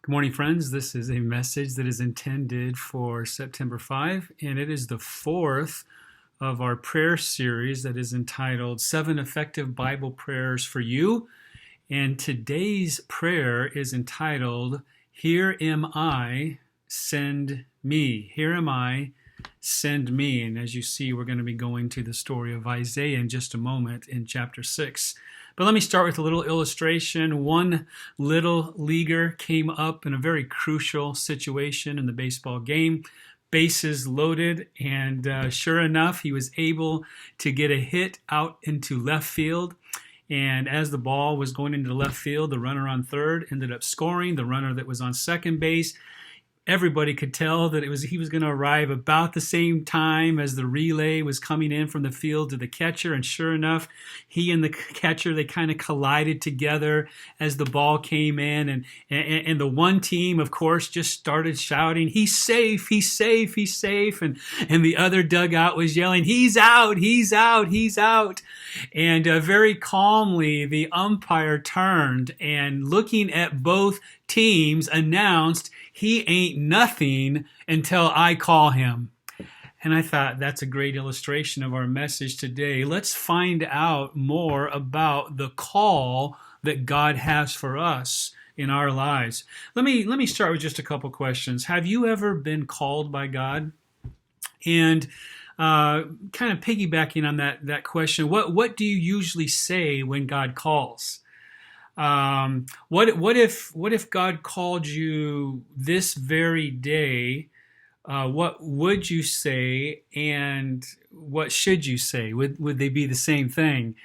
Good morning, friends. This is a message that is intended for September 5, and it is the fourth of our prayer series that is entitled 7 Effective Bible Prayers for You. And today's prayer is entitled, Here Am I, Send Me. Here am I, send me. And as you see, we're going to be going to the story of Isaiah in just a moment in chapter 6. But let me start with a little illustration. One little leaguer came up in a very crucial situation in the baseball game. Bases loaded, and sure enough, he was able to get a hit out into left field. And as the ball was going into left field, the runner on third ended up scoring. The runner that was on second base, everybody could tell that he was going to arrive about the same time as the relay was coming in from the field to the catcher. And sure enough, he and the catcher, they kind of collided together as the ball came in. And the one team, of course, just started shouting, "He's safe, he's safe, he's safe." And the other dugout was yelling, "He's out, he's out, he's out." And very calmly, the umpire turned and, looking at both teams, announced, "He ain't nothing until I call him." And I thought that's a great illustration of our message today. Let's find out more about the call that God has for us in our lives. Let me start with just a couple questions. Have you ever been called by God? And kind of piggybacking on that question, what do you usually say when God calls? What if God called you this very day? What would you say, and what should you say? Would they be the same thing?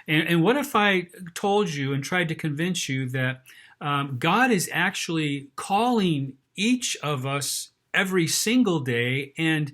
And what if I told you and tried to convince you that God is actually calling each of us every single day, and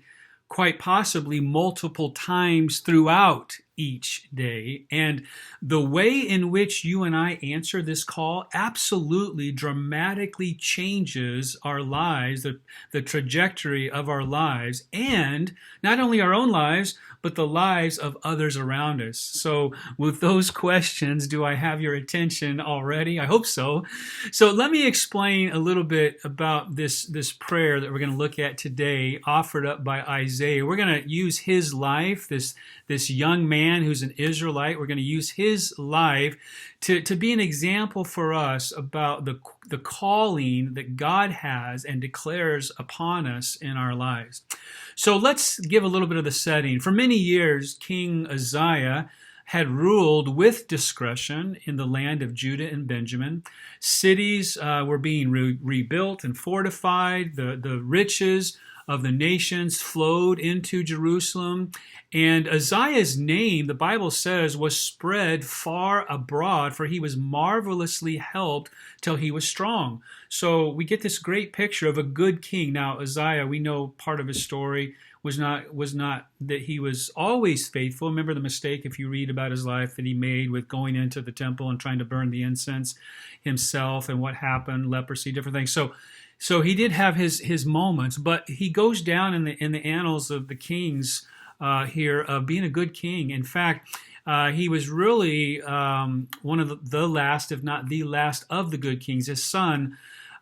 quite possibly multiple times throughout each day. And the way in which you and I answer this call absolutely dramatically changes our lives, the trajectory of our lives, and not only our own lives, but the lives of others around us. So with those questions, do I have your attention already? I hope so. So let me explain a little bit about this prayer that we're going to look at today, offered up by Isaiah. We're going to use his life, this young man who's an Israelite. We're going to use his life to be an example for us about the calling that God has and declares upon us in our lives. So let's give a little bit of the setting. For many years, King Uzziah had ruled with discretion in the land of Judah and Benjamin. Cities were being rebuilt and fortified. The riches of the nations flowed into Jerusalem. And Uzziah's name, the Bible says, was spread far abroad, for he was marvelously helped till he was strong. So we get this great picture of a good king. Now, Uzziah, we know part of his story was not that he was always faithful. Remember the mistake, if you read about his life, that he made with going into the temple and trying to burn the incense himself, and what happened, leprosy, different things. So he did have his moments, but he goes down in the annals of the kings here of being a good king. In fact, he was really one of the last, if not the last, of the good kings. His son,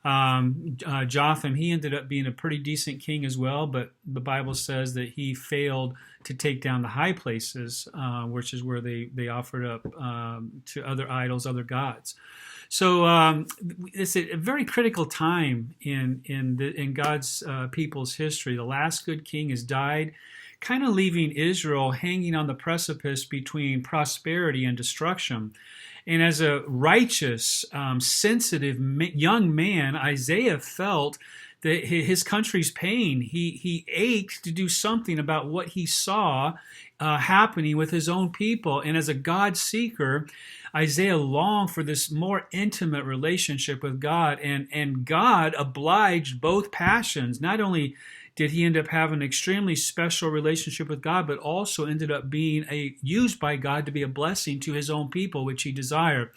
Jotham, he ended up being a pretty decent king as well, but the Bible says that he failed to take down the high places, which is where they offered up to other idols, other gods. So it's a very critical time in God's people's history. The last good king has died, kind of leaving Israel hanging on the precipice between prosperity and destruction. And as a righteous, sensitive young man, Isaiah felt that his country's pain. He ached to do something about what he saw happening with his own people. And as a God seeker, Isaiah longed for this more intimate relationship with God. And God obliged both passions. Not only did he end up having an extremely special relationship with God, but also ended up being used by God to be a blessing to his own people, which he desired.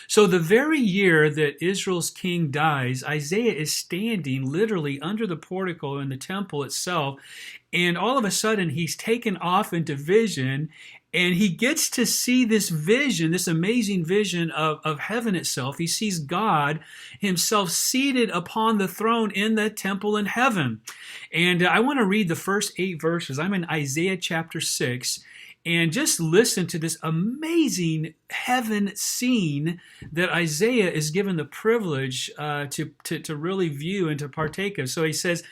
So the very year that Israel's king dies, Isaiah is standing literally under the portico in the temple itself, and all of a sudden he's taken off into vision, And he gets to see this vision, this amazing vision of heaven itself. He sees God himself seated upon the throne in the temple in heaven. And I want to read the first 8 verses. I'm in Isaiah chapter 6. And just listen to this amazing heaven scene that Isaiah is given the privilege to really view and to partake of. So it says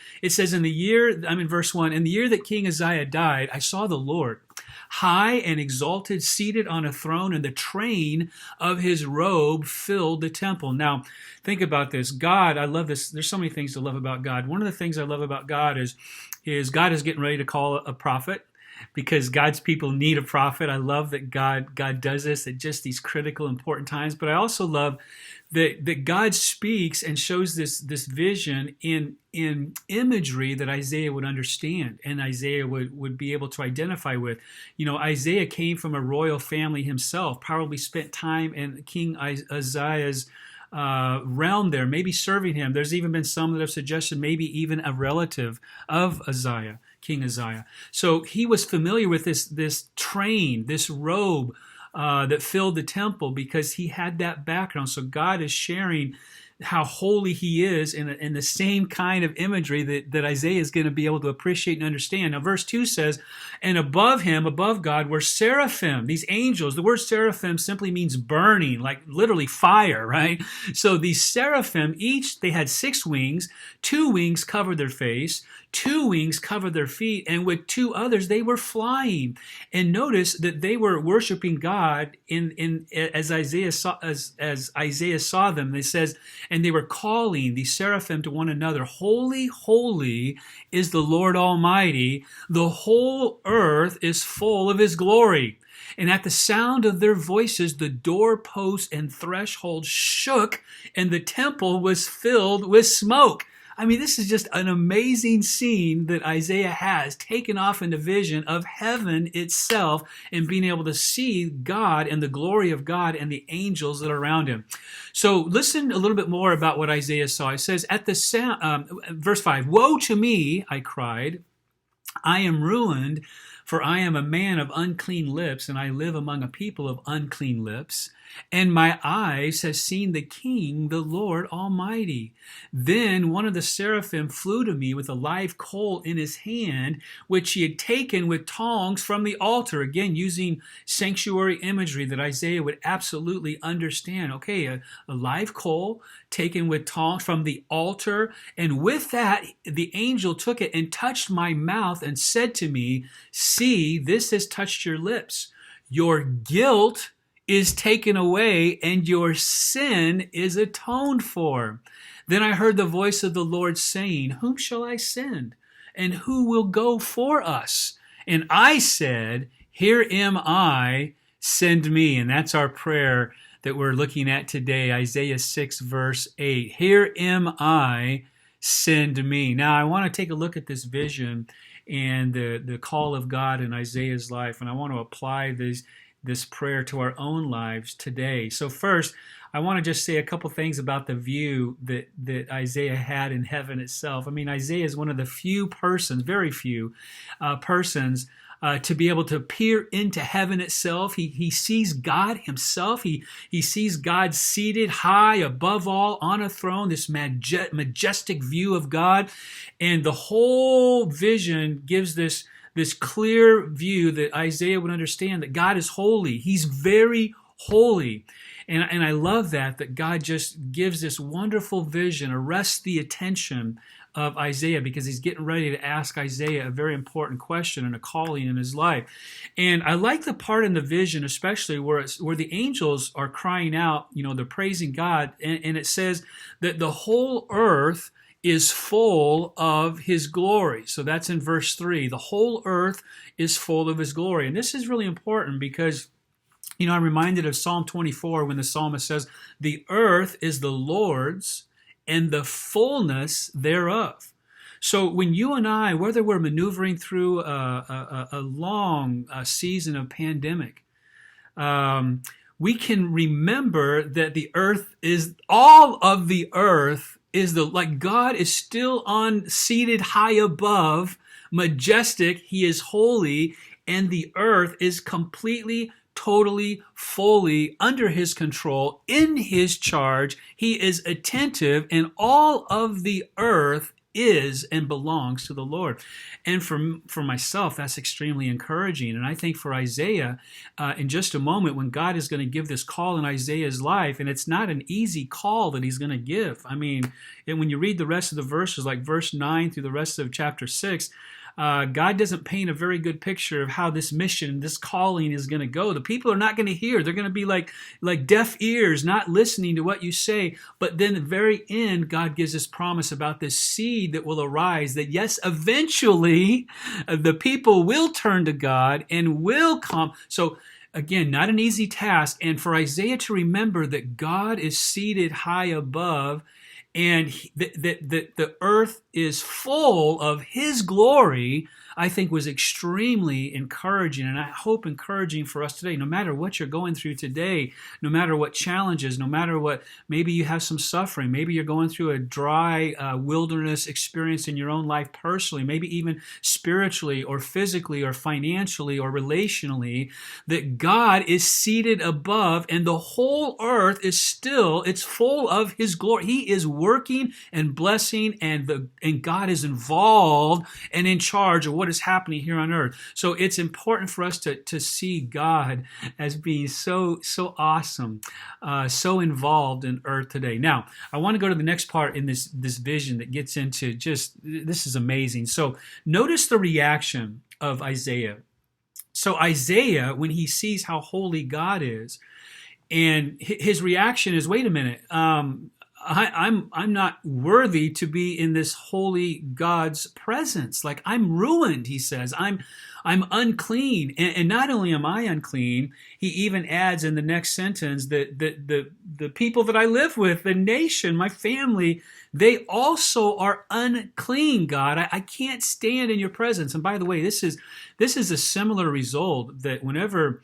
in the year, I'm in verse 1, in the year that King Uzziah died, I saw the Lord high and exalted, seated on a throne, and the train of his robe filled the temple. Now, think about this. God, I love this. There's so many things to love about God. One of the things I love about God is God is getting ready to call a prophet, because God's people need a prophet. I love that God does this at just these critical, important times. But I also love that God speaks and shows this vision in imagery that Isaiah would understand and Isaiah would be able to identify with. Isaiah came from a royal family himself, probably spent time in King Uzziah's realm there, maybe serving him. There's even been some that have suggested maybe even a relative of Uzziah, King Uzziah. So he was familiar with this train, this robe that filled the temple, because he had that background. So God is sharing how holy he is in the same kind of imagery that Isaiah is going to be able to appreciate and understand. Now, verse 2 says, and above him, above God, were seraphim, these angels. The word seraphim simply means burning, like literally fire, right? So these seraphim, each, they had 6 wings. 2 wings covered their face, 2 wings covered their feet, and with 2 others they were flying. And notice that they were worshiping God as Isaiah saw them. It says, and they were calling the seraphim to one another, holy, holy is the Lord Almighty. The whole earth is full of his glory. And at the sound of their voices, the doorposts and threshold shook, and the temple was filled with smoke. I mean, this is just an amazing scene that Isaiah has taken off in the vision of heaven itself and being able to see God and the glory of God and the angels that are around him. So listen a little bit more about what Isaiah saw. It says, at the sound, verse 5, woe to me, I cried, I am ruined, for I am a man of unclean lips, and I live among a people of unclean lips. And my eyes have seen the King, the Lord Almighty. Then one of the seraphim flew to me with a live coal in his hand, which he had taken with tongs from the altar. Again, using sanctuary imagery that Isaiah would absolutely understand. Okay, a live coal taken with tongs from the altar. And with that, the angel took it and touched my mouth and said to me, see, this has touched your lips. Your guilt is taken away and your sin is atoned for. Then I heard the voice of the Lord saying, whom shall I send? And who will go for us? And I said, here am I, send me. And that's our prayer that we're looking at today, Isaiah 6 verse 8. Here am I, send me. Now I want to take a look at this vision and the call of God in Isaiah's life, and I want to apply this prayer to our own lives today. So first, I want to just say a couple things about the view that Isaiah had in heaven itself. I mean, Isaiah is one of the few persons, very few persons, to be able to peer into heaven itself. He sees God himself. He sees God seated high above all on a throne, this majestic view of God. And the whole vision gives this clear view that Isaiah would understand that God is holy. He's very holy. And I love that God just gives this wonderful vision, arrests the attention of Isaiah, because he's getting ready to ask Isaiah a very important question and a calling in his life. And I like the part in the vision, especially where the angels are crying out, they're praising God. And it says that the whole earth is full of his glory. So that's in verse 3. The whole earth is full of his glory. And this is really important because, I'm reminded of Psalm 24 when the psalmist says, the earth is the Lord's and the fullness thereof. So when you and I, whether we're maneuvering through a long season of pandemic, we can remember that the earth is, all of the earth is like God is still seated high above, majestic, he is holy, and the earth is completely, totally, fully under his control, in his charge. He is attentive, and all of the earth is and belongs to the Lord. And for myself, that's extremely encouraging. And I think for Isaiah, in just a moment, when God is going to give this call in Isaiah's life, and it's not an easy call that he's going to give. I mean, and when you read the rest of the verses, like verse 9 through the rest of chapter 6, God doesn't paint a very good picture of how this mission, this calling is going to go. The people are not going to hear. They're going to be like deaf ears, not listening to what you say. But then at the very end, God gives this promise about this seed that will arise, that yes, eventually the people will turn to God and will come. So again, not an easy task. And for Isaiah to remember that God is seated high above, and that the earth is full of his glory, I think was extremely encouraging, and I hope encouraging for us today. No matter what you're going through today, no matter what challenges, no matter what, maybe you have some suffering, maybe you're going through a dry wilderness experience in your own life personally, maybe even spiritually or physically or financially or relationally, that God is seated above, and the whole earth is still, it's full of his glory. He is working and blessing, and God is involved and in charge of what is happening here on earth. So it's important for us to see God as being so awesome, so involved in earth today. Now, I want to go to the next part in this vision that gets into just, this is amazing. So notice the reaction of Isaiah. So Isaiah, when he sees how holy God is, and his reaction is, wait a minute, I'm not worthy to be in this holy God's presence. Like, I'm ruined, he says. I'm unclean. And not only am I unclean, he even adds in the next sentence that the people that I live with, the nation, my family, they also are unclean, God. I can't stand in your presence. And by the way, this is a similar result that whenever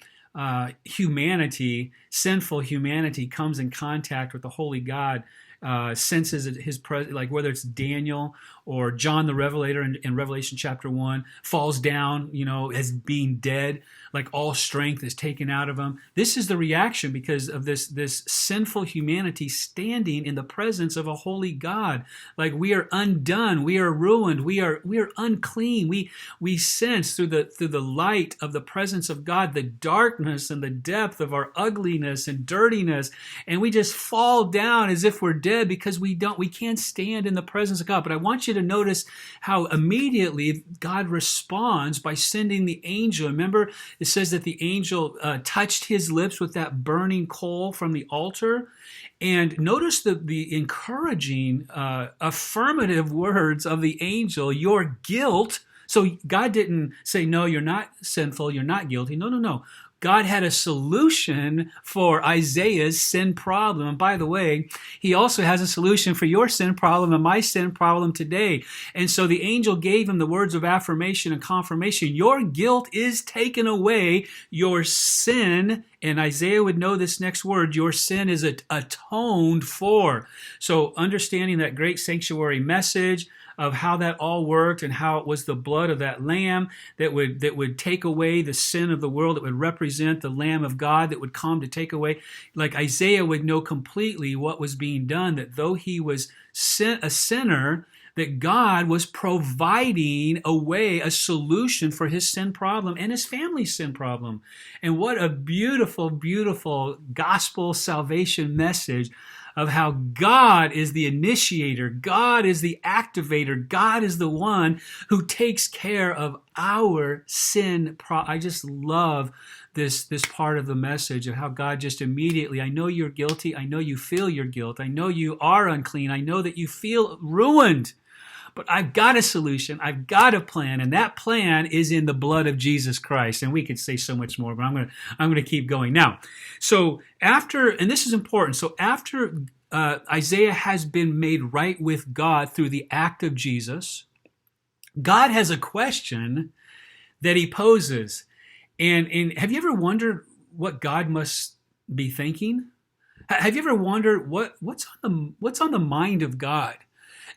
humanity, sinful humanity, comes in contact with the holy God, senses his presence, like whether it's Daniel or John the Revelator in Revelation chapter 1, falls down, as being dead, like all strength is taken out of him. This is the reaction because of this sinful humanity standing in the presence of a holy God. Like, we are undone, we are ruined, we are unclean. We sense through the light of the presence of God the darkness and the depth of our ugliness and dirtiness, and we just fall down as if we're dead because we can't stand in the presence of God. But I want you to notice how immediately God responds by sending the angel. Remember, it says that the angel touched his lips with that burning coal from the altar. And notice the encouraging, affirmative words of the angel, your guilt. So God didn't say, no, you're not sinful, you're not guilty. No. God had a solution for Isaiah's sin problem. And by the way, he also has a solution for your sin problem and my sin problem today. And so the angel gave him the words of affirmation and confirmation. Your guilt is taken away. Your sin, and Isaiah would know this next word, your sin is atoned for. So understanding that great sanctuary message of how that all worked and how it was the blood of that lamb that would take away the sin of the world, that would represent the Lamb of God that would come to take away. Like, Isaiah would know completely what was being done, that though he was a sinner, that God was providing a way, a solution for his sin problem and his family's sin problem. And what a beautiful, beautiful gospel salvation message of how God is the initiator, God is the activator, God is the one who takes care of our sin. I just love this part of the message of how God just immediately, I know you're guilty, I know you feel your guilt, I know you are unclean, I know that you feel ruined, but I've got a solution, I've got a plan, and that plan is in the blood of Jesus Christ. And we could say so much more, but I'm going to keep going. Now, so after, and this is important, so after Isaiah has been made right with God through the act of Jesus, God has a question that he poses. And have you ever wondered what God must be thinking? Have you ever wondered what's on the mind of God?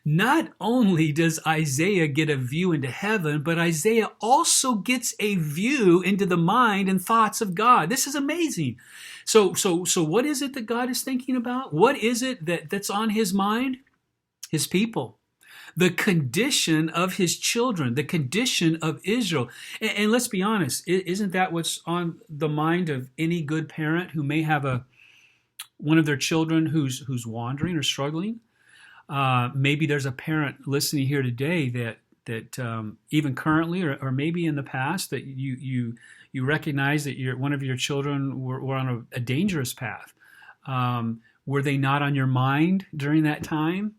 not only does Isaiah get a view into heaven, but Isaiah also gets a view into the mind and thoughts of God. This is amazing. So what is it that God is thinking about? What is it that's on his mind? His people. The condition of his children, the condition of Israel. And let's be honest, isn't that what's on the mind of any good parent who may have one of their children who's wandering or struggling? Maybe there's a parent listening here today that even currently or maybe in the past that you recognize that one of your children were on a dangerous path. Were they not on your mind during that time?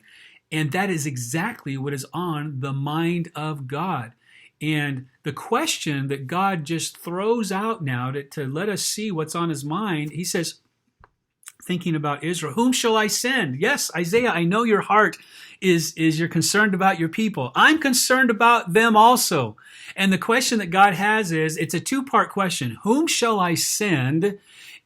And that is exactly what is on the mind of God. And the question that God just throws out now to let us see what's on his mind, he says, thinking about Israel, whom shall I send? Yes, Isaiah, I know your heart is you're concerned about your people. I'm concerned about them also. And the question that God has it's a two-part question. Whom shall I send?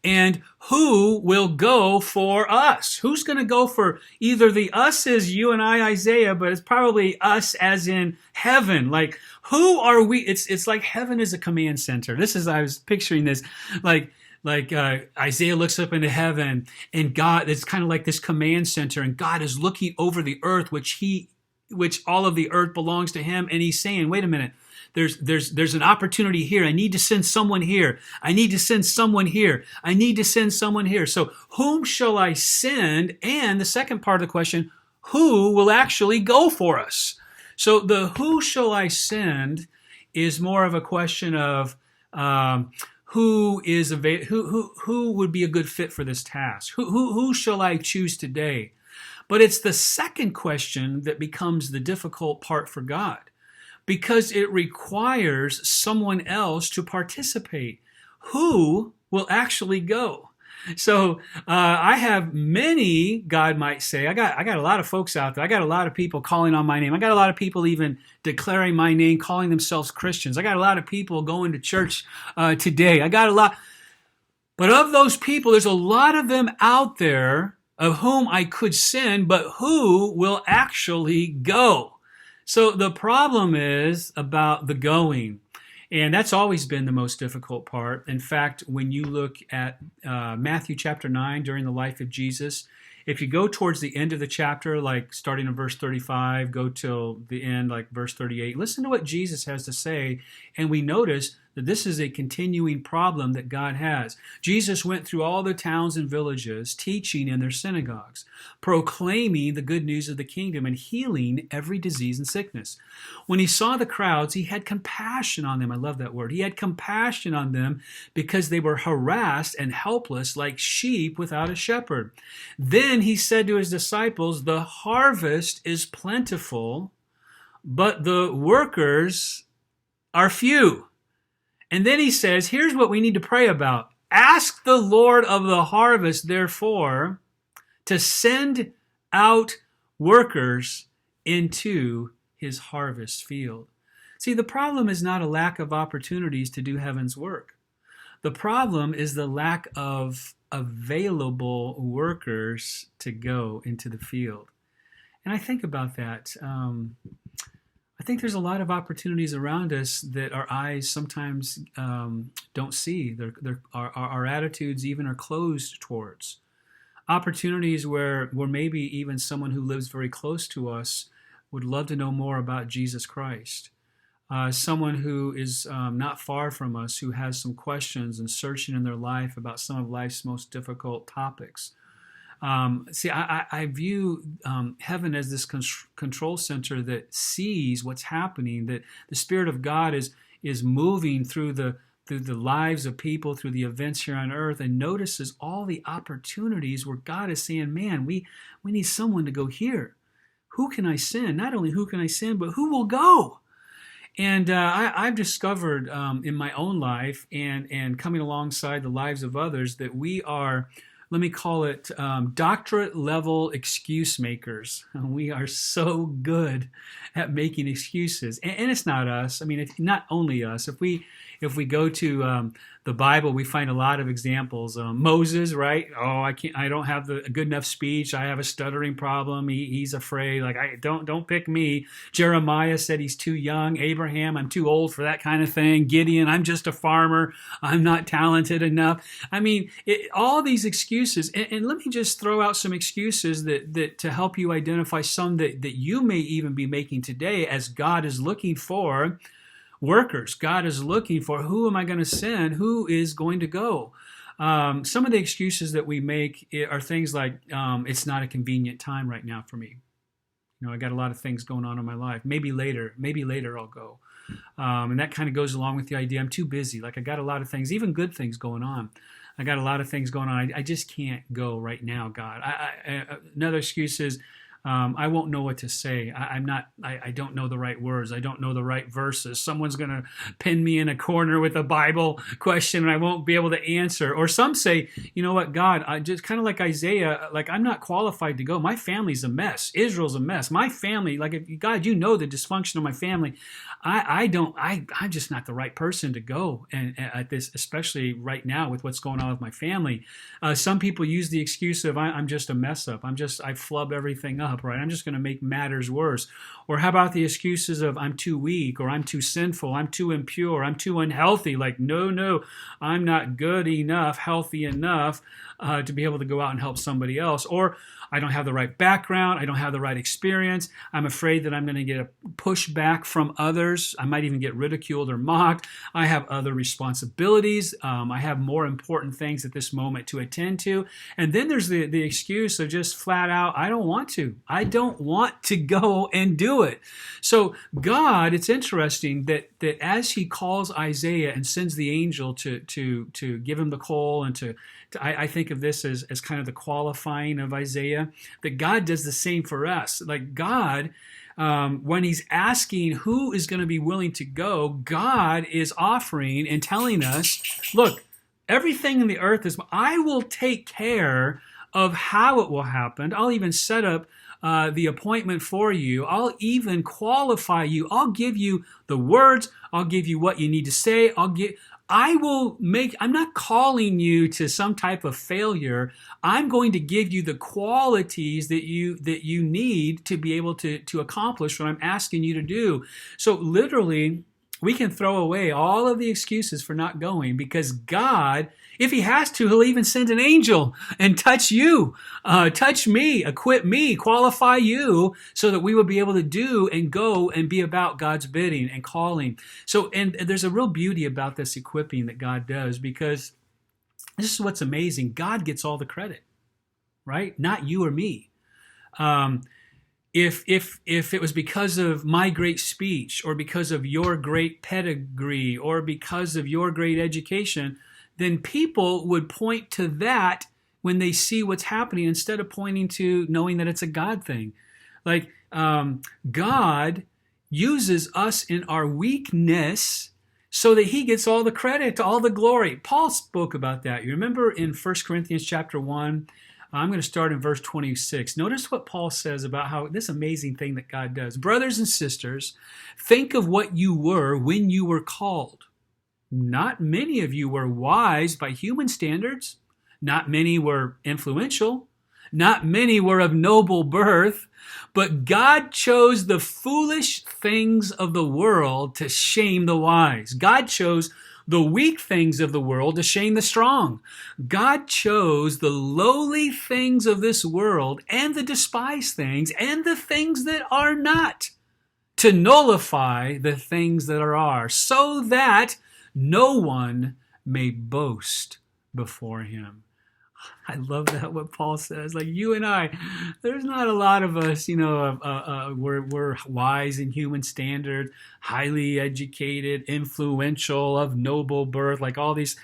And who will go for us? Who's going to go for either the us is you and I, Isaiah, but it's probably us as in heaven. Like, who are we? It's like heaven is a command center. I was picturing this like Isaiah looks up into heaven and God, it's kind of like this command center, and God is looking over the earth, which all of the earth belongs to him. And he's saying, wait a minute, there's an opportunity here. I need to send someone here. I need to send someone here. I need to send someone here. So whom shall I send? And the second part of the question, who will actually go for us? So the who shall I send is more of a question of, who would be a good fit for this task? Who shall I choose today? But it's the second question that becomes the difficult part for God, because it requires someone else to participate. Who will actually go? So I have many, God might say, I got a lot of folks out there. I got a lot of people calling on my name. I got a lot of people even declaring my name, calling themselves Christians. I got a lot of people going to church today. I got a lot. But of those people, there's a lot of them out there of whom I could send, but who will actually go? So the problem is about the going. And that's always been the most difficult part. In fact, when you look at Matthew chapter 9 during the life of Jesus, if you go towards the end of the chapter, like starting in verse 35, go till the end, like verse 38, listen to what Jesus has to say, and we notice that this is a continuing problem that God has. Jesus went through all the towns and villages, teaching in their synagogues, proclaiming the good news of the kingdom and healing every disease and sickness. When he saw the crowds, he had compassion on them. I love that word. He had compassion on them because they were harassed and helpless like sheep without a shepherd. Then he said to his disciples, the harvest is plentiful, but the workers are few. And then he says, here's what we need to pray about. Ask the Lord of the harvest, therefore, to send out workers into his harvest field. See, the problem is not a lack of opportunities to do heaven's work. The problem is the lack of available workers to go into the field. And I think about that. I think there's a lot of opportunities around us that our eyes sometimes don't see. Our attitudes even are closed towards. Opportunities where maybe even someone who lives very close to us would love to know more about Jesus Christ. Someone who is not far from us, who has some questions and searching in their life about some of life's most difficult topics. I view heaven as this control center that sees what's happening, that the Spirit of God is moving through the lives of people, through the events here on earth, and notices all the opportunities where God is saying, man, we need someone to go here. Who can I send? Not only who can I send, but who will go? And I've discovered in my own life and coming alongside the lives of others that we are let me call it doctorate level excuse makers. We are so good at making excuses, and it's not us. I mean, it's not only us. If we go to the Bible, we find a lot of examples. Moses, right? Oh, I don't have the good enough speech. I have a stuttering problem. He's afraid. Like, don't pick me. Jeremiah said he's too young. Abraham, I'm too old for that kind of thing. Gideon, I'm just a farmer. I'm not talented enough. I mean, all these excuses. And let me just throw out some excuses that to help you identify some that you may even be making today, as God is looking for workers. God is looking for, who am I going to send? Who is going to go? Some of the excuses that we make are things like, it's not a convenient time right now for me. I got a lot of things going on in my life. Maybe later I'll go. And that kind of goes along with the idea, I'm too busy. Like, I got a lot of things, even good things going on. I got a lot of things going on. I just can't go right now, God. Another excuse is, I won't know what to say. I don't know the right words. I don't know the right verses. Someone's going to pin me in a corner with a Bible question and I won't be able to answer. Or some say, you know what, God, I just kind of like Isaiah, like, I'm not qualified to go. My family's a mess. Israel's a mess. My family, like, God, you know the dysfunction of my family. I'm just not the right person to go and at this, especially right now with what's going on with my family. Some people use the excuse of, I'm just a mess up. I flub everything up, right? I'm just going to make matters worse. Or how about the excuses of, I'm too weak, or I'm too sinful, I'm too impure, I'm too unhealthy. Like, no, I'm not good enough, healthy enough to be able to go out and help somebody else. Or I don't have the right background. I don't have the right experience. I'm afraid that I'm going to get a pushback from others. I might even get ridiculed or mocked. I have other responsibilities. I have more important things at this moment to attend to. And then there's the excuse of just flat out, I don't want to. I don't want to go and do it. So God, it's interesting that as he calls Isaiah and sends the angel to give him the call and I think of this as kind of the qualifying of Isaiah, that God does the same for us. Like, God, when he's asking who is going to be willing to go, God is offering and telling us, look, everything in the earth I will take care of how it will happen. I'll even set up the appointment for you. I'll even qualify you. I'll give you the words. I'll give you what you need to say. I'm not calling you to some type of failure. I'm going to give you the qualities that you need to be able to accomplish what I'm asking you to do. So literally, we can throw away all of the excuses for not going, because God, if he has to, he'll even send an angel and touch you, touch me, equip me, qualify you, so that we will be able to do and go and be about God's bidding and calling. So, and there's a real beauty about this equipping that God does, because this is what's amazing. God gets all the credit, right? Not you or me. If it was because of my great speech, or because of your great pedigree, or because of your great education, then people would point to that when they see what's happening, instead of pointing to knowing that it's a God thing. Like, God uses us in our weakness so that he gets all the credit, all the glory. Paul spoke about that. You remember in 1 Corinthians chapter 1, I'm going to start in verse 26. Notice what Paul says about how this amazing thing that God does. Brothers and sisters, think of what you were when you were called. Not many of you were wise by human standards. Not many were influential. Not many were of noble birth. But God chose the foolish things of the world to shame the wise. God chose the weak things of the world to shame the strong. God chose the lowly things of this world and the despised things and the things that are not, to nullify the things that are, so that no one may boast before him. I love that, what Paul says. Like, you and I, there's not a lot of us, we're wise in human standards, highly educated, influential, of noble birth, like all these.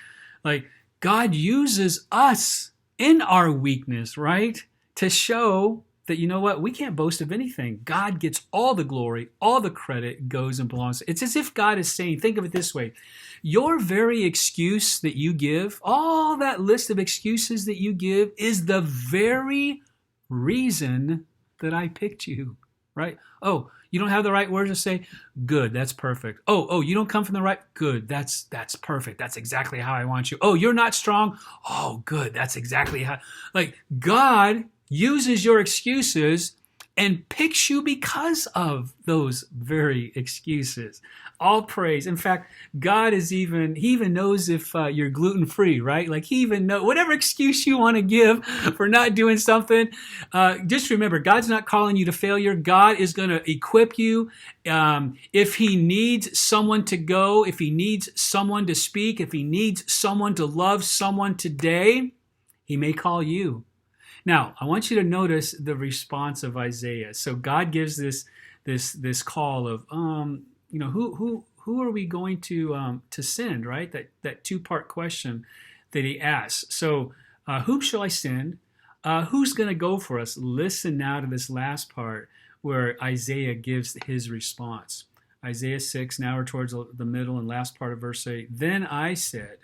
Like, God uses us in our weakness, right, to show that, you know what, we can't boast of anything. God gets all the glory, all the credit goes and belongs. It's as if God is saying, think of it this way, your very excuse that you give, all that list of excuses that you give is the very reason that I picked you, right? Oh, you don't have the right words to say? Good, that's perfect. Oh, you don't come from the right? Good, that's perfect. That's exactly how I want you. Oh, you're not strong? Oh, good, that's exactly how. Like, God uses your excuses and picks you because of those very excuses. All praise. In fact, God is he even knows if you're gluten free, right? Like, he even knows whatever excuse you want to give for not doing something. Just remember, God's not calling you to failure. God is going to equip you. If he needs someone to go, if he needs someone to speak, if he needs someone to love someone today, he may call you. Now, I want you to notice the response of Isaiah. So God gives this call of, who are we going to send, right? That two-part question that he asks. So, whom shall I send? Who's going to go for us? Listen now to this last part where Isaiah gives his response. Isaiah 6, now we're towards the middle and last part of verse 8. Then I said,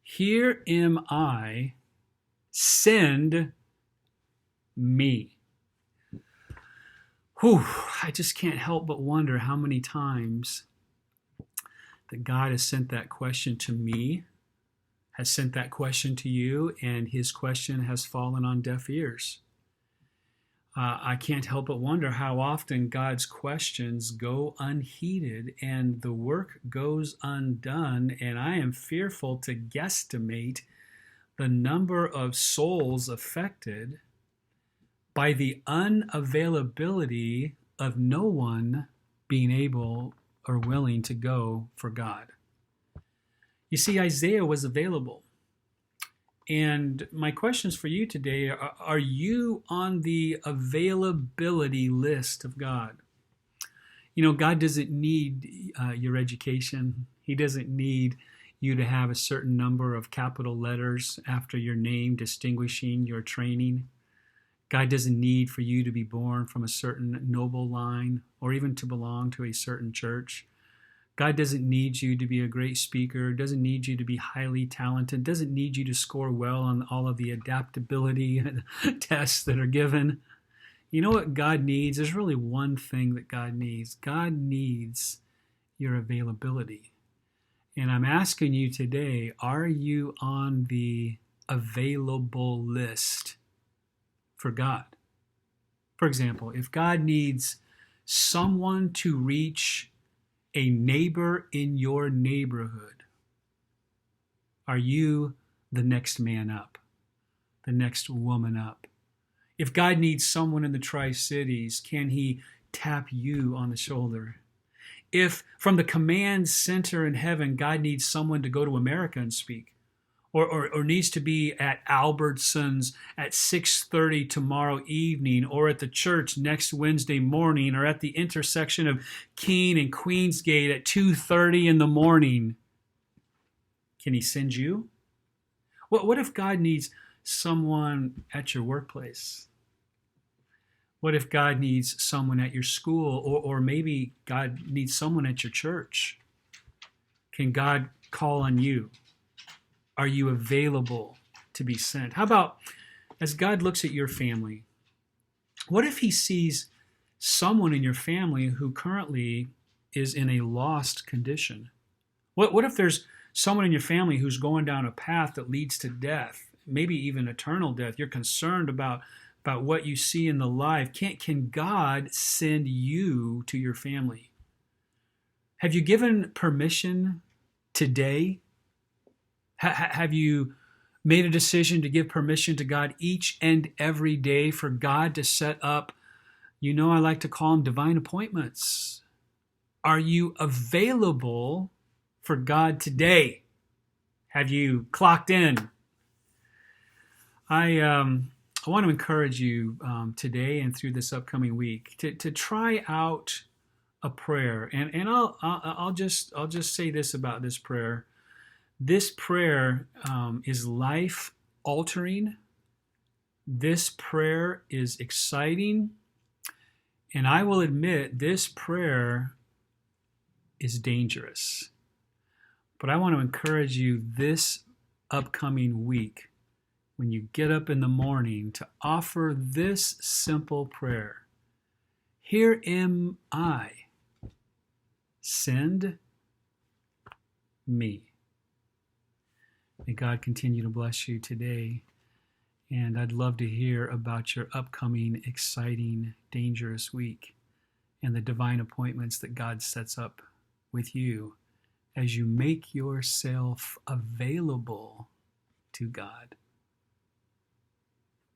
here am I, send me. Whew, I just can't help but wonder how many times that God has sent that question to me, has sent that question to you, and his question has fallen on deaf ears. I can't help but wonder how often God's questions go unheeded and the work goes undone, and I am fearful to guesstimate the number of souls affected by the unavailability of no one being able or willing to go for God. You see, Isaiah was available. And my questions for you today are you on the availability list of God? You know, God doesn't need your education. He doesn't need you to have a certain number of capital letters after your name distinguishing your training. God doesn't need for you to be born from a certain noble line or even to belong to a certain church. God doesn't need you to be a great speaker, doesn't need you to be highly talented, doesn't need you to score well on all of the adaptability tests that are given. You know what God needs? There's really one thing that God needs. God needs your availability. And I'm asking you today, are you on the available list for God? For example, if God needs someone to reach a neighbor in your neighborhood, are you the next man up, the next woman up? If God needs someone in the Tri-Cities, can he tap you on the shoulder? If from the command center in heaven, God needs someone to go to America and speak, or needs to be at Albertsons at 6:30 tomorrow evening, or at the church next Wednesday morning, or at the intersection of Keene and Queensgate at 2:30 in the morning, can he send you? What if God needs someone at your workplace? What if God needs someone at your school, or maybe God needs someone at your church? Can God call on you? Are you available to be sent? How about as God looks at your family, what if he sees someone in your family who currently is in a lost condition? What if there's someone in your family who's going down a path that leads to death, maybe even eternal death? You're concerned about what you see in the life. Can God send you to your family? Have you given permission today? Have you made a decision to give permission to God each and every day for God to set up, I like to call them divine appointments? Are you available for God today? Have you clocked in? I want to encourage you today and through this upcoming week to try out a prayer, and I'll just say this about this prayer. This prayer is life altering, This prayer is exciting, and I will admit this prayer is dangerous. But I want to encourage you this upcoming week, when you get up in the morning, to offer this simple prayer. Here am I. Send me. May God continue to bless you today. And I'd love to hear about your upcoming, exciting, dangerous week and the divine appointments that God sets up with you as you make yourself available to God.